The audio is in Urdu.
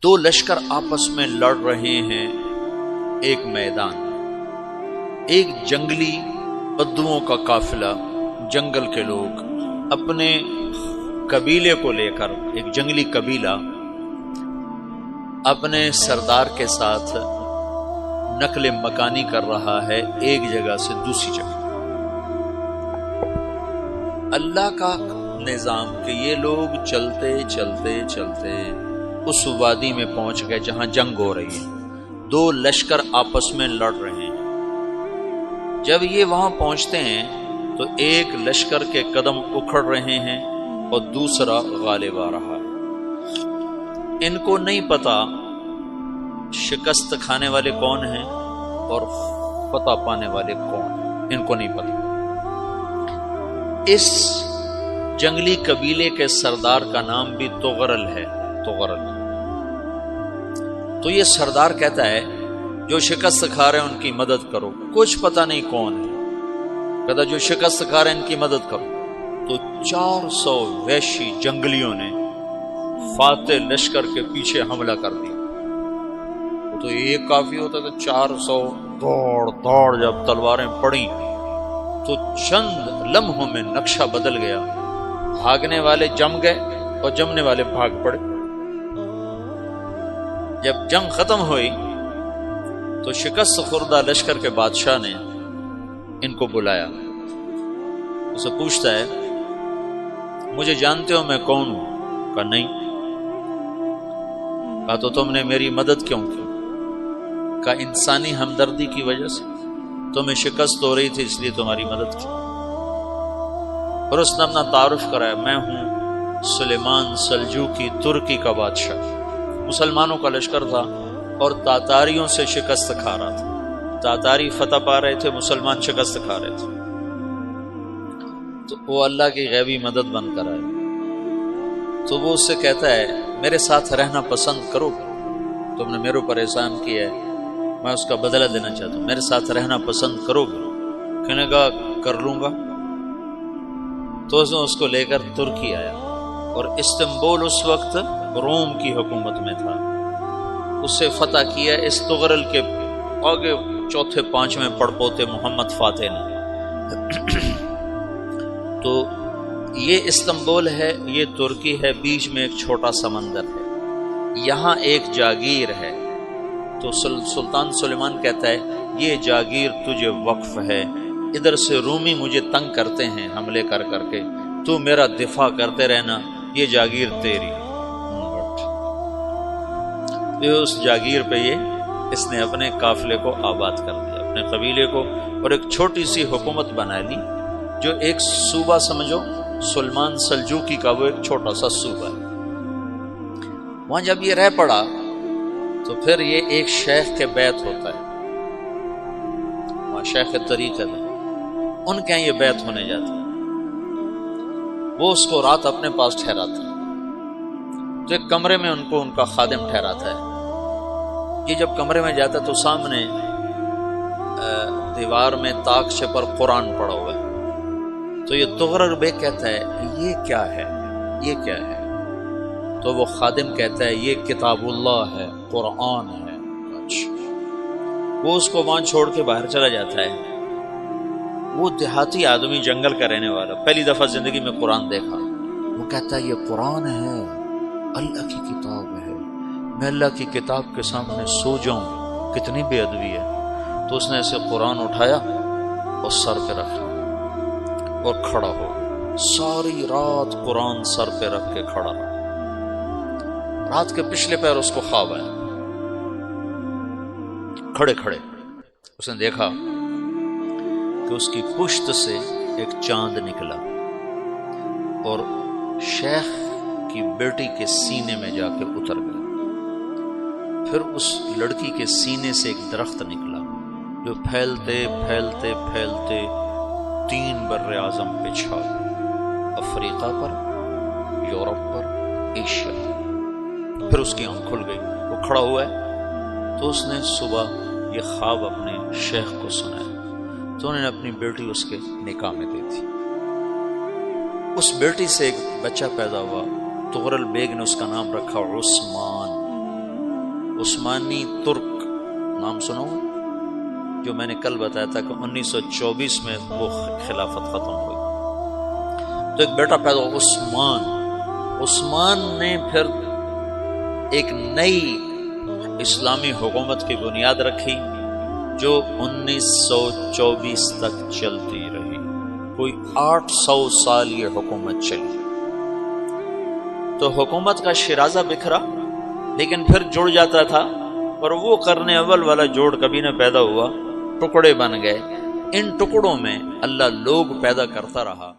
دو لشکر آپس میں لڑ رہے ہیں ایک میدان میں۔ ایک جنگلی بدوؤں کا قافلہ، جنگل کے لوگ اپنے قبیلے کو لے کر، ایک جنگلی قبیلہ اپنے سردار کے ساتھ نقل مکانی کر رہا ہے ایک جگہ سے دوسری جگہ۔ اللہ کا نظام کہ یہ لوگ چلتے چلتے چلتے اس وادی میں پہنچ گئے جہاں جنگ ہو رہی ہے، دو لشکر آپس میں لڑ رہے ہیں۔ جب یہ وہاں پہنچتے ہیں تو ایک لشکر کے قدم اکھڑ رہے ہیں اور دوسرا غالب آ رہا ہے۔ ان کو نہیں پتا شکست کھانے والے کون ہیں اور فتح پانے والے کون ہیں، ان کو نہیں پتا۔ اس جنگلی قبیلے کے سردار کا نام بھی تغرل ہے، تغرل۔ تو یہ سردار کہتا ہے جو شکست کھا رہے ہیں ان کی مدد کرو، کچھ پتہ نہیں کون ہے، کہتا جو شکست کھا رہے ہیں ان کی مدد کرو۔ تو 400 وحشی جنگلیوں نے فاتح لشکر کے پیچھے حملہ کر دیا۔ تو ایک کافی ہوتا تھا، 400 دوڑ دوڑ جب تلواریں پڑیں تو چند لمحوں میں نقشہ بدل گیا، بھاگنے والے جم گئے اور جمنے والے بھاگ پڑے۔ جب جنگ ختم ہوئی تو شکست خوردہ لشکر کے بادشاہ نے ان کو بلایا، اسے پوچھتا ہے مجھے جانتے ہو میں کون ہوں؟ کہا نہیں۔ کہا تو تم نے میری مدد کیوں کی؟ کہا انسانی ہمدردی کی وجہ سے، تمہیں شکست ہو رہی تھی اس لیے تمہاری مدد کی۔ اور اس نے اپنا تعارف کرایا، میں ہوں سلیمان سلجوقی، ترکی کا بادشاہ۔ مسلمانوں کا لشکر تھا اور تاتاریوں سے شکست کھا رہا تھا، تاتاری فتح پا رہے تھے، مسلمان شکست کھا رہے تھے۔ تو وہ اللہ کی غیبی مدد بن کر آئے۔ تو وہ اس سے کہتا ہے میرے ساتھ رہنا پسند کرو، تم نے میرے اوپر احسان کیا ہے، میں اس کا بدلہ دینا چاہتا ہوں، میرے ساتھ رہنا پسند کرو گے؟ کہنے کا کر لوں گا۔ تو اس نے اس کو لے کر ترکی آیا، اور استنبول اس وقت روم کی حکومت میں تھا، اسے فتح کیا اس تغرل کے آگے چوتھے پانچویں پڑپوتے محمد فاتح نے۔ تو یہ استنبول ہے، یہ ترکی ہے، بیچ میں ایک چھوٹا سمندر ہے، یہاں ایک جاگیر ہے۔ تو سلطان سلیمان کہتا ہے یہ جاگیر تجھے وقف ہے، ادھر سے رومی مجھے تنگ کرتے ہیں حملے کر کر کے، تو میرا دفاع کرتے رہنا، یہ جاگیر تیری۔ اس جاگیر پہ اس نے اپنے قافلے کو آباد کر دیا، اپنے قبیلے کو، اور ایک چھوٹی سی حکومت بنا لی، جو ایک صوبہ سمجھو سلیمان سلجوقی کا، وہ ایک چھوٹا سا صوبہ ہے۔ وہاں جب یہ رہ پڑا تو پھر یہ ایک شیخ کے بیت ہوتا ہے، وہاں شیخ طریقت ہے، ان کے یہ بیت ہونے جاتا ہے، وہ اس کو رات اپنے پاس ٹھہراتا ہے، تو ایک کمرے میں ان کو ان کا خادم ٹھہراتا ہے۔ یہ جب کمرے میں جاتا ہے تو سامنے دیوار میں تاکچے پر قرآن پڑا ہوا ہے۔ تو یہ تغرل بیگ کہتا ہے یہ کیا ہے، یہ کیا ہے؟ تو وہ خادم کہتا ہے یہ کتاب اللہ ہے، قرآن ہے۔ وہ اس کو وہاں چھوڑ کے باہر چلا جاتا ہے۔ وہ دیہاتی آدمی، جنگل کا رہنے والا، پہلی دفعہ زندگی میں قرآن دیکھا، وہ کہتا ہے یہ قرآن ہے، اللہ کی کتاب ہے، میں اللہ کی کتاب کے سامنے سو جاؤں، کتنی بے ادبی ہے۔ تو اس نے اسے قرآن اٹھایا اور سر پہ رکھا اور کھڑا ہو، ساری رات قرآن سر پہ رکھ کے کھڑا رہا۔ رات کے پچھلے پہر اس کو خواب آیا، کھڑے کھڑے اس نے دیکھا کہ اس کی پشت سے ایک چاند نکلا اور شیخ کی بیٹی کے سینے میں جا کے اتر گیا۔ پھر اس لڑکی کے سینے سے ایک درخت نکلا جو پھیلتے پھیلتے پھیلتے 3 بر اعظم پہ چھا گیا، افریقہ پر، یورپ پر، ایشیا پر۔ پھر اس کی آنکھ کھل گئی، وہ کھڑا ہوا ہے۔ تو اس نے صبح یہ خواب اپنے شیخ کو سنایا، تو انہوں نے اپنی بیٹی اس کے نکاح میں دی تھی۔ اس بیٹی سے ایک بچہ پیدا ہوا، تغرل بیگ نے اس کا نام رکھا عثمان۔ عثمانی ترک نام سنو، جو میں نے کل بتایا تھا کہ 1924 میں وہ خلافت ختم ہوئی، تو ایک بیٹا پیدا ہوا عثمان۔ عثمان نے پھر ایک نئی اسلامی حکومت کی بنیاد رکھی جو 1924 تک چلتی رہی، کوئی 800 سال یہ حکومت چلی۔ تو حکومت کا شیرازہ بکھرا لیکن پھر جڑ جاتا تھا، اور وہ قرن اول والا جوڑ کبھی نہ پیدا ہوا، ٹکڑے بن گئے۔ ان ٹکڑوں میں اللہ لوگ پیدا کرتا رہا۔